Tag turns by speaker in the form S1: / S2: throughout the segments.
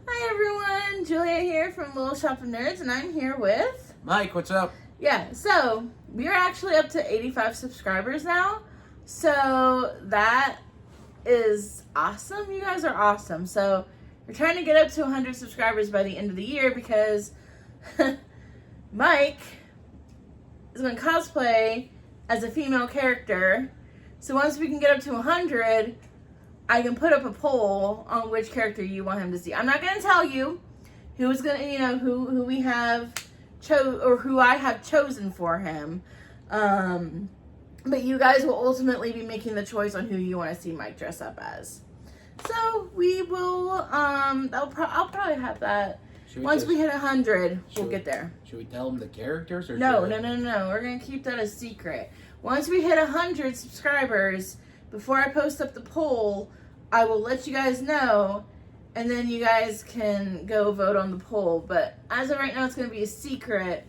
S1: Hi everyone, Julia here from Little Shop of Nerds, and I'm here with
S2: Mike, what's up?
S1: Yeah. So we are actually up to 85 subscribers now, so that is awesome. You guys are awesome. So we're trying to get up to 100 subscribers by the end of the year because Mike is going to cosplay as a female character. So once we can get up to 100, I can put up a poll on which character you want him to see. I'm not going to tell you who's going to, who we have or who I have chosen for him. But you guys will ultimately be making the choice on who you want to see Mike dress up as. So we will, I'll probably have that. Once we hit 100, we'll get there.
S2: Should we tell them the characters? Or
S1: No. We're going to keep that a secret. Once we hit 100 subscribers, before I post up the poll, I will let you guys know, and then you guys can go vote on the poll. But as of right now, it's going to be a secret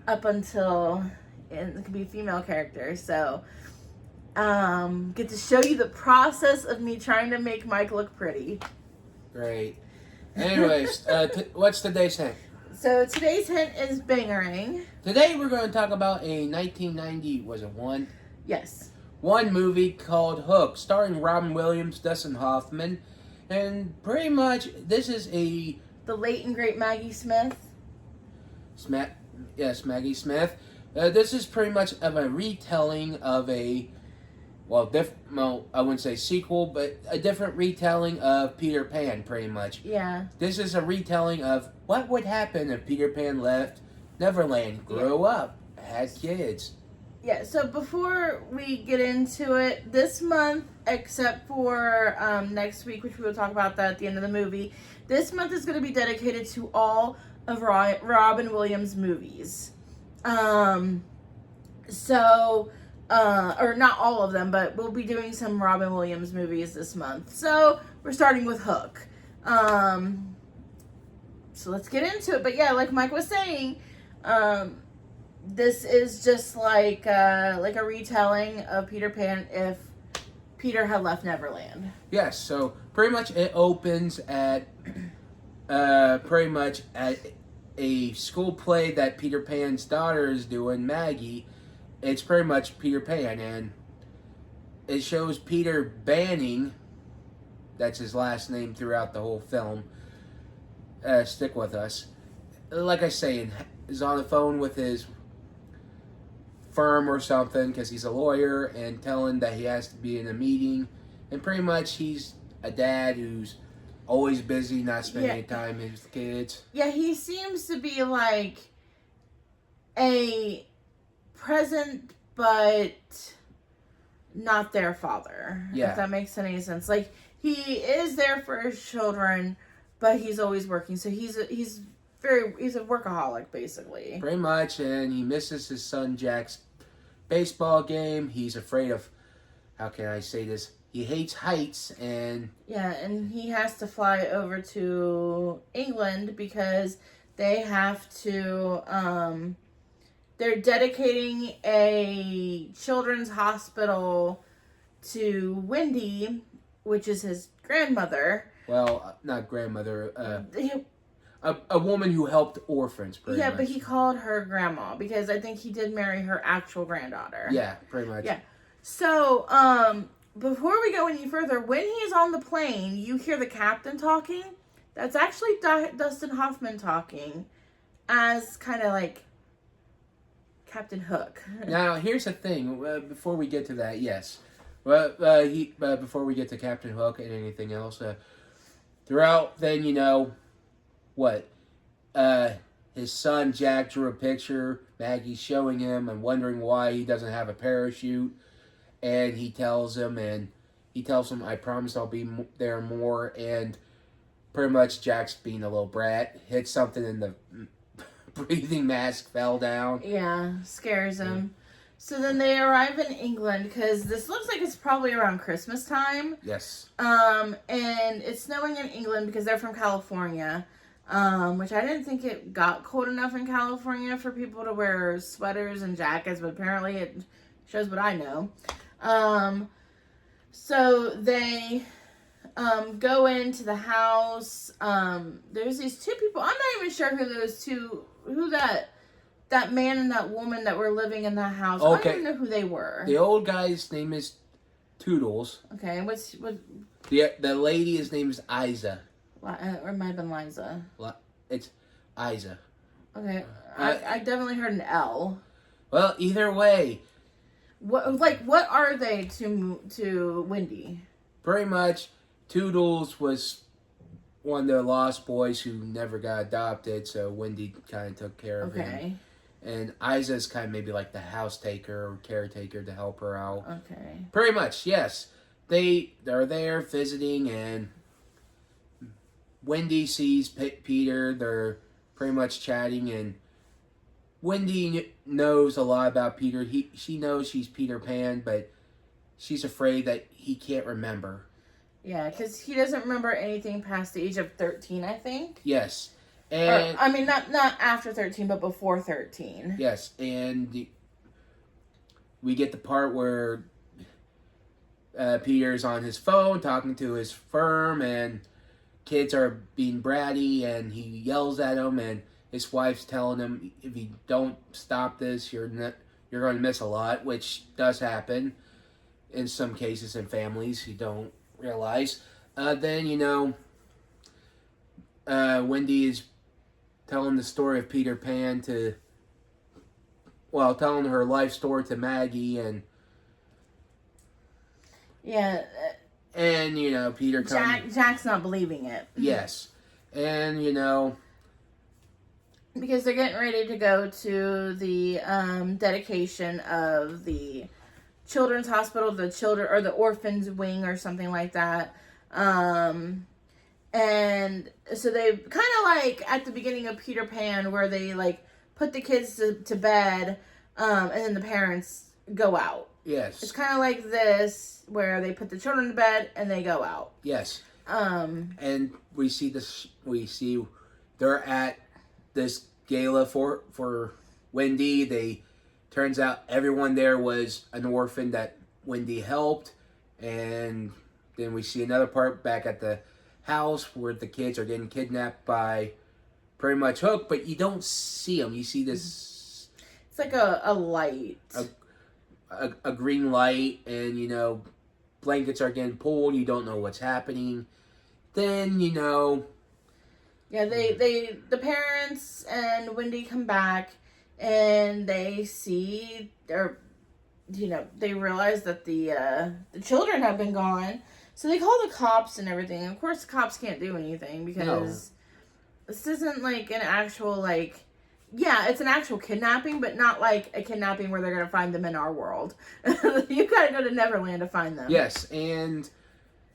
S1: up until, and it could be a female character. So, get to show you the process of me trying to make Mike look pretty.
S2: Great. Anyways, what's today's hint?
S1: So today's hint is Bangarang.
S2: Today we're going to talk about a 1990, was it one?
S1: Yes.
S2: One movie called Hook, starring Robin Williams, Dustin Hoffman, and pretty much this is the
S1: late and great Maggie Smith.
S2: Yes, Maggie Smith. This is pretty much of a retelling of a, I wouldn't say sequel, but a different retelling of Peter Pan, pretty much.
S1: Yeah.
S2: This is a retelling of what would happen if Peter Pan left Neverland, grew up, had kids.
S1: Yeah, so before we get into it, this month, except for next week, which we will talk about that at the end of the movie, this month is going to be dedicated to all of Robin Williams movies. Or not all of them, but we'll be doing some Robin Williams movies this month. So we're starting with Hook. So let's get into it. But yeah, like Mike was saying, this is just like a retelling of Peter Pan if Peter had left Neverland.
S2: Yes, so pretty much it opens at pretty much at a school play that Peter Pan's daughter is doing, Maggie. It's pretty much Peter Pan, and it shows Peter Banning, that's his last name throughout the whole film. Stick with us. Like I say, is on the phone with his firm or something because he's a lawyer and telling that he has to be in a meeting, and pretty much he's a dad who's always busy, not spending any time with his kids.
S1: Yeah, he seems to be like a present but not their father.
S2: Yeah.
S1: If that makes any sense. Like, he is there for his children, but he's always working. So he's a workaholic, basically.
S2: Pretty much, and he misses his son Jack's baseball game. He's afraid of, how can I say this? He hates heights, and
S1: yeah, and he has to fly over to England because they have to. They're dedicating a children's hospital to Wendy, which is his grandmother.
S2: Well, not grandmother. A woman who helped orphans, pretty much.
S1: Yeah, but he called her grandma because I think he did marry her actual granddaughter.
S2: Yeah, pretty much.
S1: Yeah. So, before we go any further, when he is on the plane, you hear the captain talking. That's actually Dustin Hoffman talking as kind of like Captain Hook.
S2: Now, here's the thing. Before we get to that, yes. Before we get to Captain Hook and anything else, throughout then, his son Jack drew a picture, Maggie's showing him and wondering why he doesn't have a parachute, and he tells him, I promise I'll be there more, and pretty much Jack's being a little brat, hits something in the breathing mask, fell down.
S1: Yeah, scares him. Yeah. So then they arrive in England because this looks like it's probably around Christmas time.
S2: Yes.
S1: And it's snowing in England because they're from California. Which I didn't think it got cold enough in California for people to wear sweaters and jackets, but apparently it shows what I know. So they go into the house. There's these two people. I'm not even sure who that man and that woman that were living in that house. I don't even know who they were.
S2: The old guy's name is Toodles.
S1: Okay, what?
S2: The lady's name is Isa.
S1: Or it might have been Liza.
S2: It's Isa.
S1: Okay, I definitely heard an L.
S2: Well, either way.
S1: What are they to Wendy?
S2: Pretty much, Toodles was one of the lost boys who never got adopted, so Wendy kind of took care of him. And Isa's kind of maybe like the house taker or caretaker to help her out.
S1: Okay.
S2: Pretty much, yes. They're there visiting, and Wendy sees Peter. They're pretty much chatting, and Wendy knows a lot about Peter. She knows he's Peter Pan, but she's afraid that he can't remember.
S1: Yeah, because he doesn't remember anything past the age of 13, I think.
S2: Yes. And
S1: I mean, not after 13, but before 13.
S2: Yes, and we get the part where Peter's on his phone talking to his firm, and kids are being bratty, and he yells at them, and his wife's telling him, if you don't stop this, you're going to miss a lot, which does happen in some cases in families you don't realize. Then, Wendy is telling the story of Peter Pan telling her life story to Maggie, and
S1: yeah,
S2: and Peter comes.
S1: Jack's not believing it.
S2: Yes, and
S1: because they're getting ready to go to the dedication of the children's hospital, the children or the orphans wing or something like that. And so they kind of like at the beginning of Peter Pan where they like put the kids to bed, and then the parents go out.
S2: Yes.
S1: It's kind of like this where they put the children to bed and they go out.
S2: Yes. And we see they're at this gala for Wendy. Turns out everyone there was an orphan that Wendy helped, and then we see another part back at the house where the kids are getting kidnapped by pretty much Hook, but you don't see them. You see this.
S1: It's like a light.
S2: A green light, and blankets are getting pulled. You don't know what's happening. Then
S1: Yeah, the parents and Wendy come back, and they see they realize that the children have been gone. So they call the cops and everything. Of course, the cops can't do anything because this isn't like an actual it's an actual kidnapping, but not like a kidnapping where they're gonna find them in our world. You gotta go to Neverland to find them.
S2: Yes, and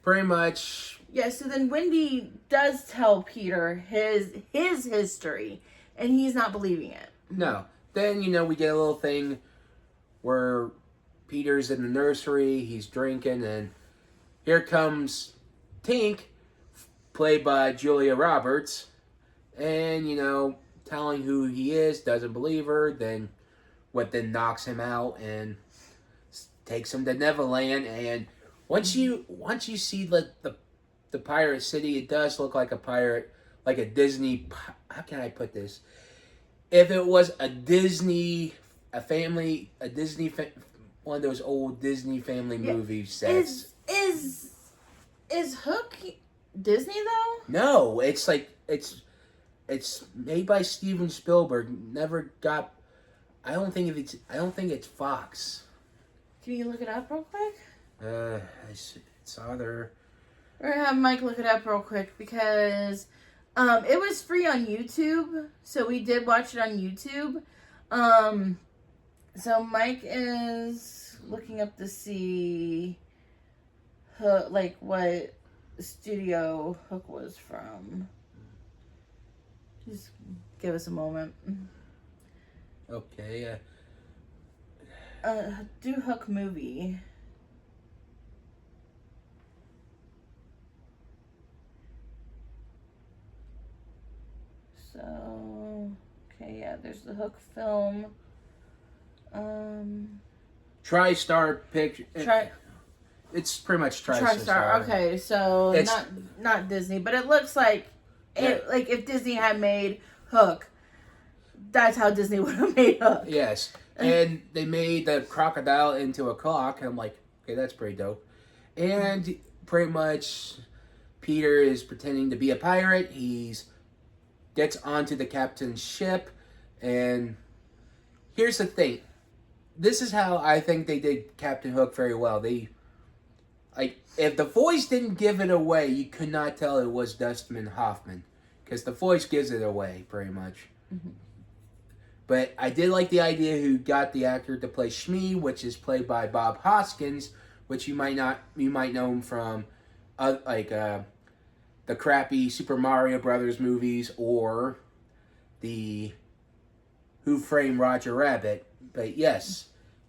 S2: pretty much.
S1: Yeah. So then Wendy does tell Peter his history, and he's not believing it.
S2: No. Then we get a little thing where Peter's in the nursery. He's drinking, and here comes Tink, played by Julia Roberts, and telling who he is, doesn't believe her, then knocks him out and takes him to Neverland. And once you see the pirate city, it does look like a Disney. How can I put this? If it was one of those old Disney family movie sets.
S1: Is Hook Disney though?
S2: No, it's made by Steven Spielberg. Never got. I don't think it's Fox.
S1: Can you look it up real quick?
S2: It's either.
S1: We're gonna have Mike look it up real quick because it was free on YouTube, so we did watch it on YouTube. So Mike is looking up to see what studio Hook was from. Just give us a moment.
S2: Okay.
S1: Do Hook movie. So, okay, yeah, there's the Hook film.
S2: TriStar Picture. It's pretty much TriStar.
S1: TriStar. Okay, so not Disney, but it looks like like if Disney had made Hook, that's how Disney would have made Hook.
S2: Yes, and they made the crocodile into a clock. And I'm like, okay, that's pretty dope. And pretty much, Peter is pretending to be a pirate. He's gets onto the captain's ship, and here's the thing. This is how I think they did Captain Hook very well. They, like, if the voice didn't give it away, you could not tell it was Dustin Hoffman, because the voice gives it away pretty much. Mm-hmm. But I did like the idea who got the actor to play Shmi, which is played by Bob Hoskins, which you might know him from, the crappy Super Mario Brothers movies or the Who Framed Roger Rabbit. But yes,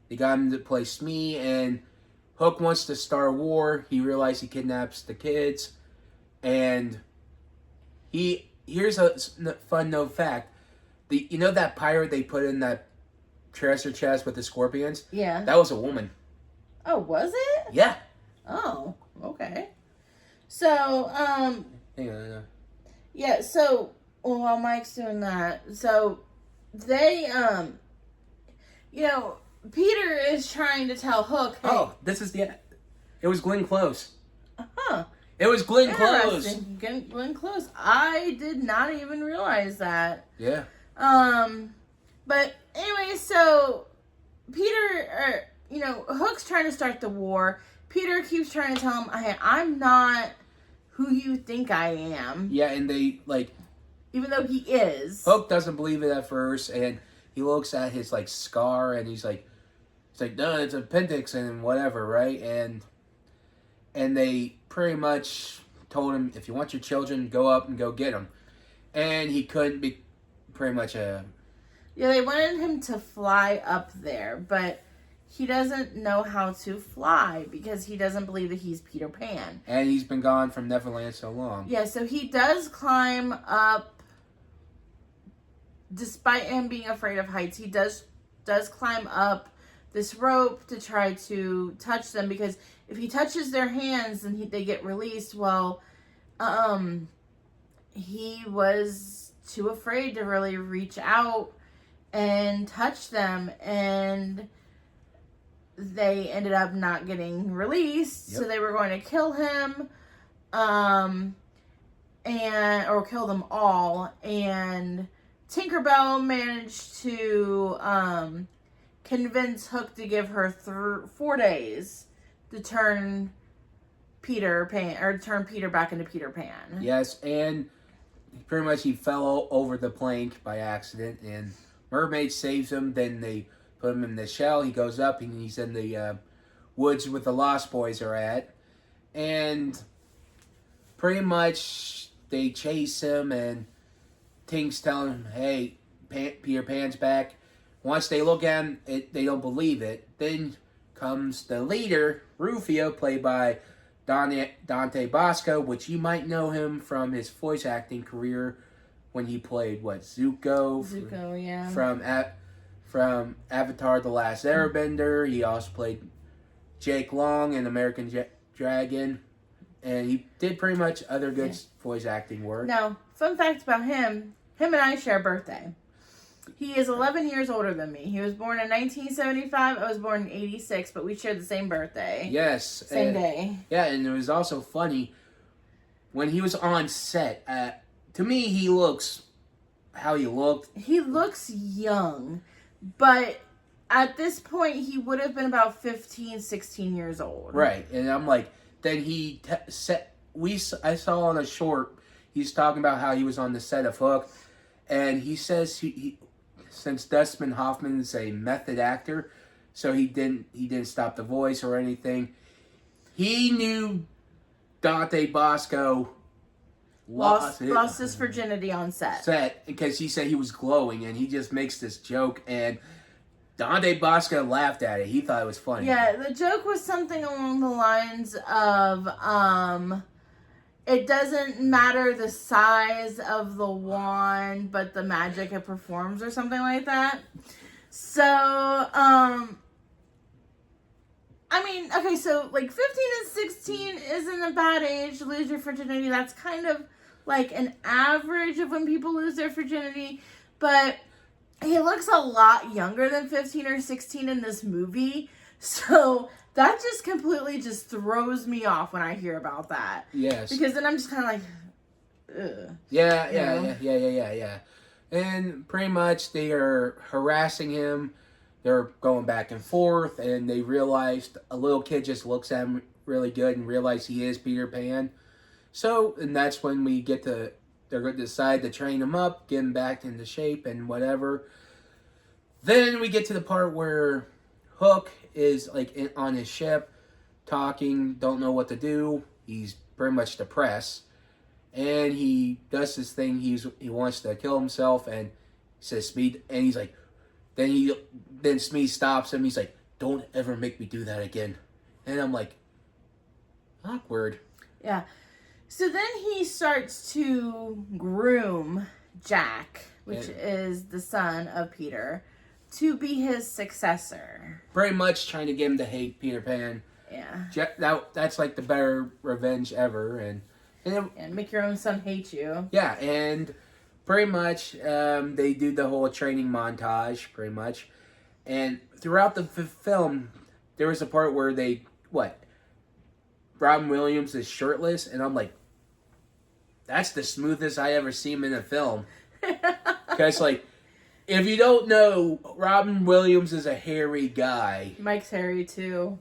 S2: they got him to play Smee, and Hook wants to start a war. He realizes he kidnaps the kids, and here's a fun note fact. You know that pirate they put in that treasure chest with the scorpions?
S1: Yeah.
S2: That was a woman.
S1: Oh, was it?
S2: Yeah.
S1: Oh, okay. So, yeah, so, while Mike's doing that, so, they, Peter is trying to tell Hook, hey,
S2: this is it was Glenn Close.
S1: Huh.
S2: It was Glenn Close.
S1: Glenn Close. I did not even realize that.
S2: Yeah.
S1: But anyway, so, Peter, Hook's trying to start the war. Peter keeps trying to tell him, hey, I'm not who you think I am.
S2: Yeah, and they,
S1: even though he is.
S2: Hook doesn't believe it at first, and he looks at his, scar, and he's like, no, it's appendix and whatever, right? And they pretty much told him, if you want your children, go up and go get them. And he couldn't be pretty much
S1: Yeah, they wanted him to fly up there, but he doesn't know how to fly because he doesn't believe that he's Peter Pan.
S2: And he's been gone from Neverland so long.
S1: Yeah, so he does climb up, despite him being afraid of heights, he does climb up this rope to try to touch them, because if he touches their hands and they get released, well, he was too afraid to really reach out and touch them, and they ended up not getting released. Yep. So they were going to kill him, or kill them all. And Tinkerbell managed to convince Hook to give her 4 days to turn Peter Pan, or turn Peter back into Peter Pan.
S2: Yes, and pretty much he fell over the plank by accident, and Mermaid saves him. Then they put him in the shell. He goes up, and he's in the woods where the Lost Boys are at. And pretty much they chase him, and Tink's telling him, hey, Peter Pan's back. Once they look at him, they don't believe it. Then comes the leader, Rufio, played by Dante Bosco, which you might know him from his voice acting career when he played, Zuko?
S1: Zuko, yeah.
S2: From Avatar The Last Airbender. He also played Jake Long in American Dragon. And he did pretty much other good voice acting work.
S1: Now, fun fact about him and I share a birthday. He is 11 years older than me. He was born in 1975. I was born in 86, but we shared the same birthday.
S2: Yes.
S1: Same day.
S2: Yeah, and it was also funny, when he was on set, to me, he looks how he looked.
S1: He looks young, but at this point, he would have been about 15, 16 years old.
S2: Right, and I'm like, then I saw on a short, he's talking about how he was on the set of Hook, and he says he since Dustin Hoffman is a method actor, so he didn't stop the voice or anything. He knew Dante Bosco
S1: lost his virginity on set
S2: because he said he was glowing, and he just makes this joke, and Dante Bosco laughed at it. He thought it was funny.
S1: Yeah, the joke was something along the lines of it doesn't matter the size of the wand, but the magic it performs, or something like that. So, I I mean, okay, so like 15 and 16 isn't a bad age to lose your virginity. That's kind of like an average of when people lose their virginity. But he looks a lot younger than 15 or 16 in this movie. So that just completely just throws me off when I hear about that.
S2: Yes.
S1: Because then I'm just kind of like, ugh.
S2: Yeah. And pretty much they are harassing him. They're going back and forth, and they realized a little kid just looks at him really good and realize he is Peter Pan. So, and that's when we get to, they're going to decide to train him up, get him back into shape and whatever. Then we get to the part where Hook is like on his ship, talking, don't know what to do. He's pretty much depressed. And he does this thing, he wants to kill himself, and says Smee, and he's like, then Smee stops him, he's like, don't ever make me do that again. And I'm like, awkward.
S1: Yeah. So then he starts to groom Jack, which is the son of Peter, to be his successor.
S2: Pretty much trying to get him to hate Peter Pan.
S1: Yeah.
S2: That's like the better revenge ever. And
S1: make your own son hate you.
S2: Yeah, and pretty much they do the whole training montage, pretty much. And throughout the film, there was a part where Robin Williams is shirtless, and I'm like, that's the smoothest I ever seen him in a film. Because, like, if you don't know, Robin Williams is a hairy guy.
S1: Mike's hairy, too.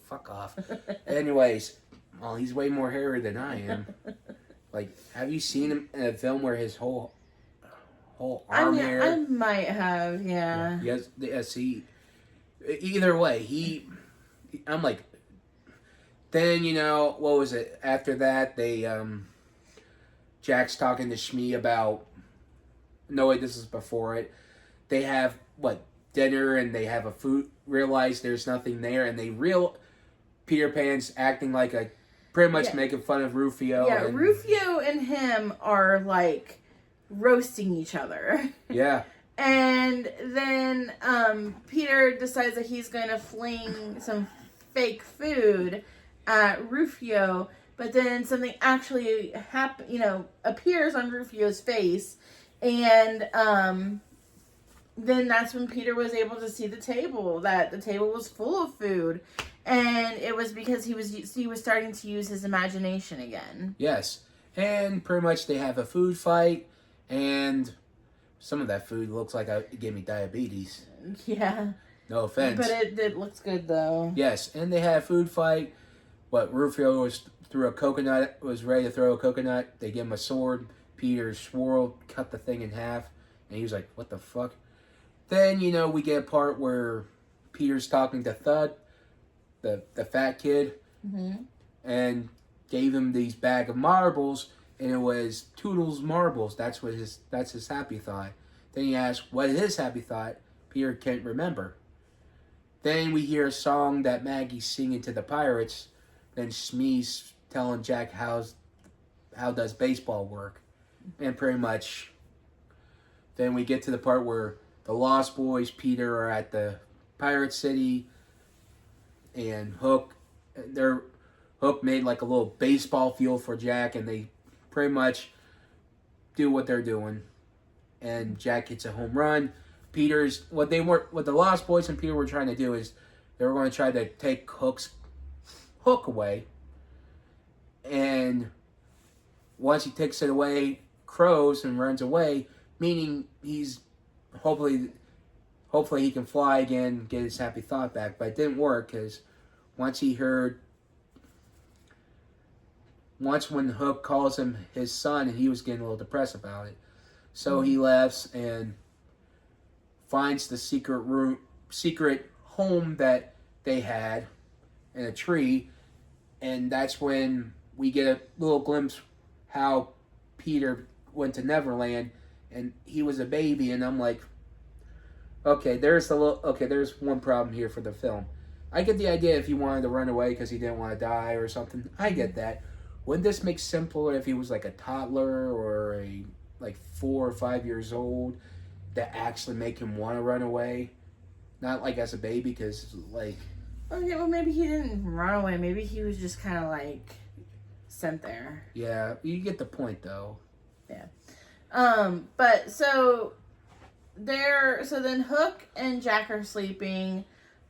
S2: Fuck off. Anyways, well, he's way more hairy than I am. Like, have you seen him in a film where his whole arm hair?
S1: I might have, yeah.
S2: Yes, either way, I'm like, then, what was it? After that, Jack's talking to Smee about, no, wait, this is before it. They have, dinner, and they have a food, realize there's nothing there, and Peter Pan's acting like pretty much making fun of Rufio.
S1: Yeah, Rufio and him are, like, roasting each other.
S2: Yeah.
S1: And then Peter decides that he's going to fling some fake food at Rufio, but then something actually appears on Rufio's face, and then that's when Peter was able to see the table, that the table was full of food, and it was because he was starting to use his imagination again.
S2: Yes, and pretty much they have a food fight, and some of that food looks like it gave me diabetes.
S1: Yeah.
S2: No offense.
S1: But it looks good, though.
S2: Yes, and they had a food fight. Rufio was ready to throw a coconut. They give him a sword. Peter swirled, cut the thing in half, and he was like, what the fuck? Then, we get a part where Peter's talking to Thud, the fat kid, and gave him these bag of marbles, and it was Toodles marbles. That's his happy thought. Then he asked, what is his happy thought? Peter can't remember. Then we hear a song that Maggie's singing to the pirates. Then Smee's telling Jack how does baseball work. And pretty much, then we get to the part where the Lost Boys, Peter, are at the Pirate City, and Hook made like a little baseball field for Jack, and they pretty much do what they're doing. And Jack hits a home run. What the Lost Boys and Peter were trying to do is they were going to try to take Hook away, and once he takes it away, crows and runs away, meaning he's hopefully he can fly again, get his happy thought back. But it didn't work, because once when Hook calls him his son, and he was getting a little depressed about it, so he left and finds the secret home that they had in a tree. And that's when we get a little glimpse how Peter went to Neverland, and he was a baby. And I'm like, okay, there's one problem here for the film. I get the idea if he wanted to run away because he didn't want to die or something. I get that. Wouldn't this make simpler if he was like a toddler or like 4 or 5 years old, that actually make him want to run away? Not like as a baby, because like
S1: Okay, well maybe he didn't run away. Maybe he was just kind of like sent there.
S2: Yeah, you get the point though.
S1: But so then Hook and Jack are sleeping.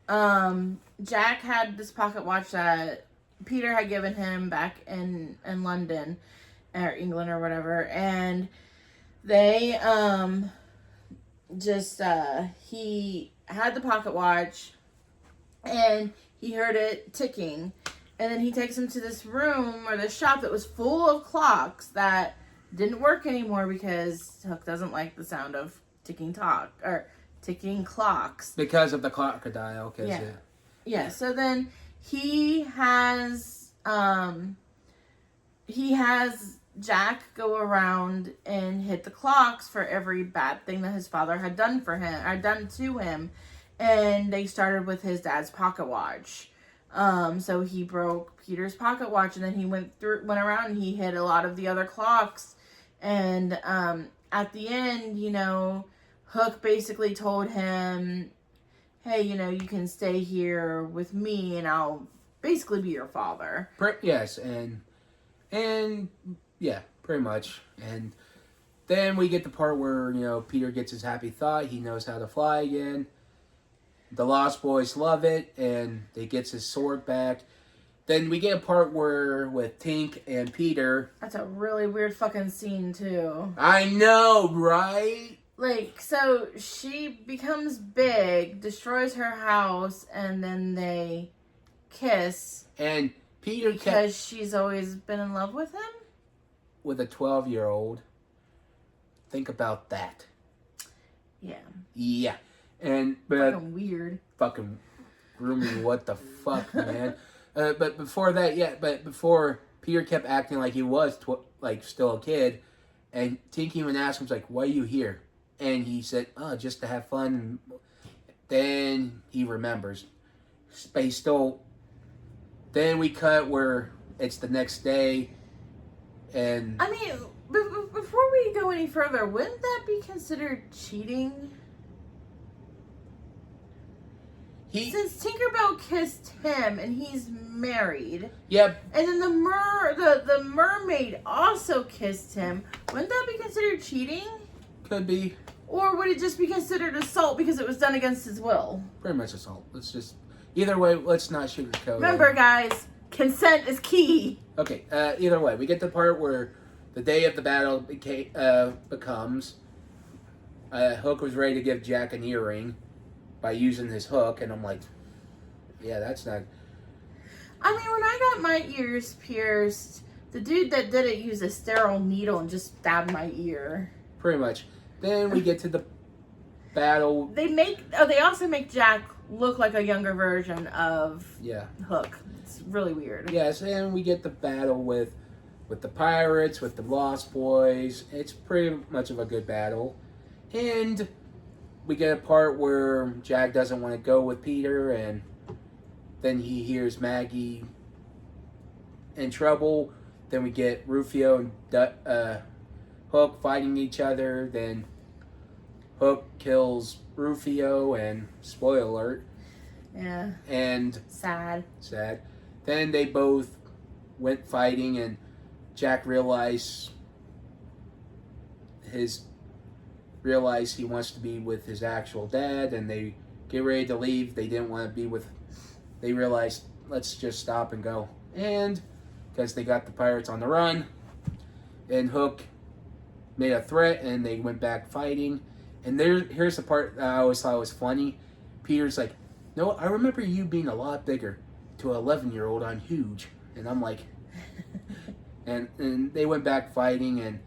S1: Jack had this pocket watch that Peter had given him back in London or England or whatever, and they he had the pocket watch and he heard it ticking, and then he takes him to this room or this shop that was full of clocks that didn't work anymore because Hook doesn't like the sound of ticking clocks
S2: Because of the crocodile.
S1: Yeah. Yeah, so then he has Jack go around and hit the clocks for every bad thing that his father had done to him. And they started with his dad's pocket watch. So he broke Peter's pocket watch, and then he went around and he hit a lot of the other clocks. And at the end, Hook basically told him, hey, you can stay here with me and I'll basically be your father.
S2: Yes, and yeah, pretty much. And then we get the part where, Peter gets his happy thought. He knows how to fly again. The Lost Boys love it, and he gets his sword back. Then we get a part where, with Tink and Peter...
S1: That's a really weird fucking scene, too.
S2: I know, right?
S1: Like, so she becomes big, destroys her house, and then they kiss.
S2: And Peter
S1: because she's always been in love with him?
S2: With a 12-year-old. Think about that.
S1: Yeah.
S2: Yeah. And
S1: fucking weird.
S2: Fucking grooming, what the fuck, man. But before Peter kept acting like he was still a kid, and Tink even asked him, like, why are you here? And he said, oh, just to have fun. Then he remembers. But he still... Then we cut where it's the next day, and...
S1: I mean, before we go any further, wouldn't that be considered cheating? Since Tinkerbell kissed him and he's married.
S2: Yep.
S1: And then the mermaid also kissed him. Wouldn't that be considered cheating?
S2: Could be.
S1: Or would it just be considered assault because it was done against his will?
S2: Pretty much assault. Let's just... Either way, let's not sugarcoat it.
S1: Remember, guys, consent is key.
S2: Okay, either way, we get to the part where the day of the battle becomes... Hook was ready to give Jack an earring by using his hook, and I'm like, yeah, that's not...
S1: I mean, when I got my ears pierced, the dude that did it used a sterile needle and just stabbed my ear.
S2: Pretty much. Then we get to the battle.
S1: They also make Jack look like a younger version of Hook. It's really weird.
S2: Yes, and we get the battle with the pirates, with the Lost Boys. It's pretty much of a good battle. And we get a part where Jack doesn't want to go with Peter, and then he hears Maggie in trouble. Then we get Rufio and Hook fighting each other. Then Hook kills Rufio, and spoiler alert.
S1: Yeah.
S2: And
S1: sad.
S2: Then they both went fighting, and Jack realized he wants to be with his actual dad, and they get ready to leave. They didn't want to be with... They realized, let's just stop and go. And because they got the pirates on the run, and Hook made a threat, and they went back fighting. And here's the part that I always thought was funny. Peter's like, no, I remember you being a lot bigger. To an 11-year-old, I'm huge. And I'm like... and they went back fighting, and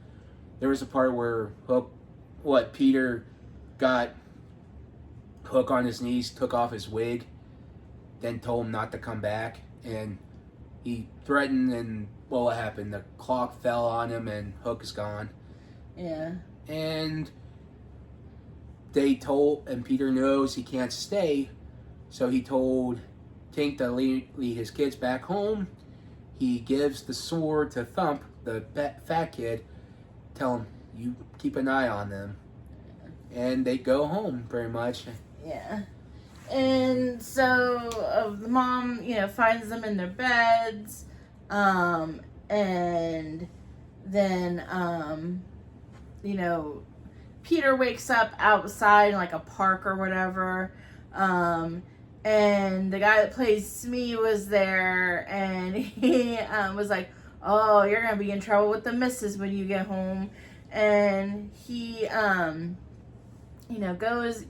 S2: there was a part where Peter got Hook on his knees, took off his wig, then told him not to come back, and he threatened, and what happened? The clock fell on him, and Hook is gone.
S1: Yeah.
S2: And Peter knows he can't stay, so he told Tink to lead his kids back home. He gives the sword to Thump, the fat kid, tell him, you keep an eye on them. And they go home, pretty much.
S1: Yeah. And so the mom, finds them in their beds. And then, Peter wakes up outside in like a park or whatever. And the guy that plays Smee was there, and he was like, "Oh, you're gonna be in trouble with the missus when you get home." And he,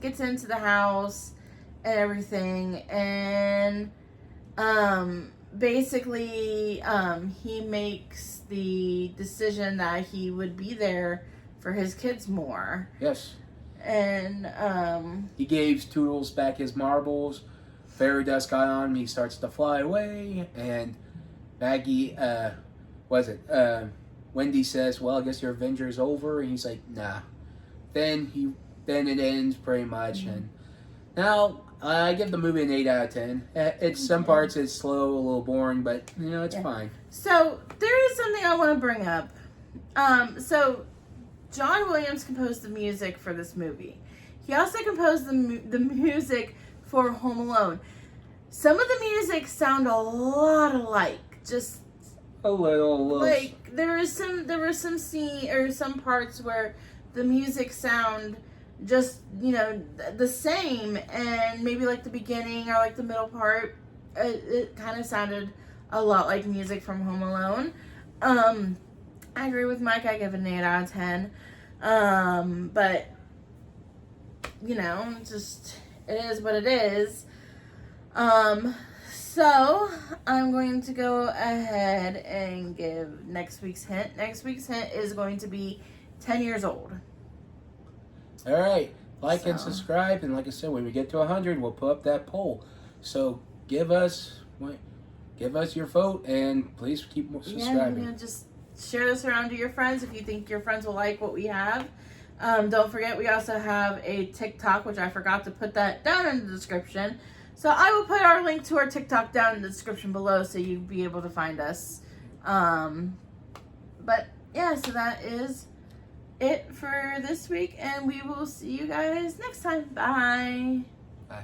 S1: gets into the house and everything, and basically, he makes the decision that he would be there for his kids more.
S2: Yes.
S1: And
S2: he gave Toodles back his marbles. Fairy dust got on him. He starts to fly away, and Maggie, Wendy says, "Well, I guess your adventure is over." And he's like, "Nah." Then it ends pretty much, and now I give the movie an 8 out of 10. It's some parts it's slow, a little boring, but it's fine.
S1: So there is something I want to bring up. So John Williams composed the music for this movie. He also composed the music for Home Alone. Some of the music sound a lot alike. Just
S2: a little.
S1: Like there were some scene or some parts where the music sound just the same, and maybe like the beginning or like the middle part, it kind of sounded a lot like music from Home Alone. I agree with Mike. I give it an 8 out of 10. But just it is what it is. So I'm going to go ahead and give next week's hint. Next week's hint is going to be 10 years old.
S2: All right. Like and subscribe, and like I said, when we get to 100, we'll put up that poll. So give us your vote, and please keep subscribing.
S1: Yeah, just share this around to your friends if you think your friends will like what we have. Don't forget, we also have a TikTok, which I forgot to put that down in the description. So I will put our link to our TikTok down in the description below, so you'll be able to find us. But yeah, so that is it for this week, and we will see you guys next time. Bye.
S2: Bye.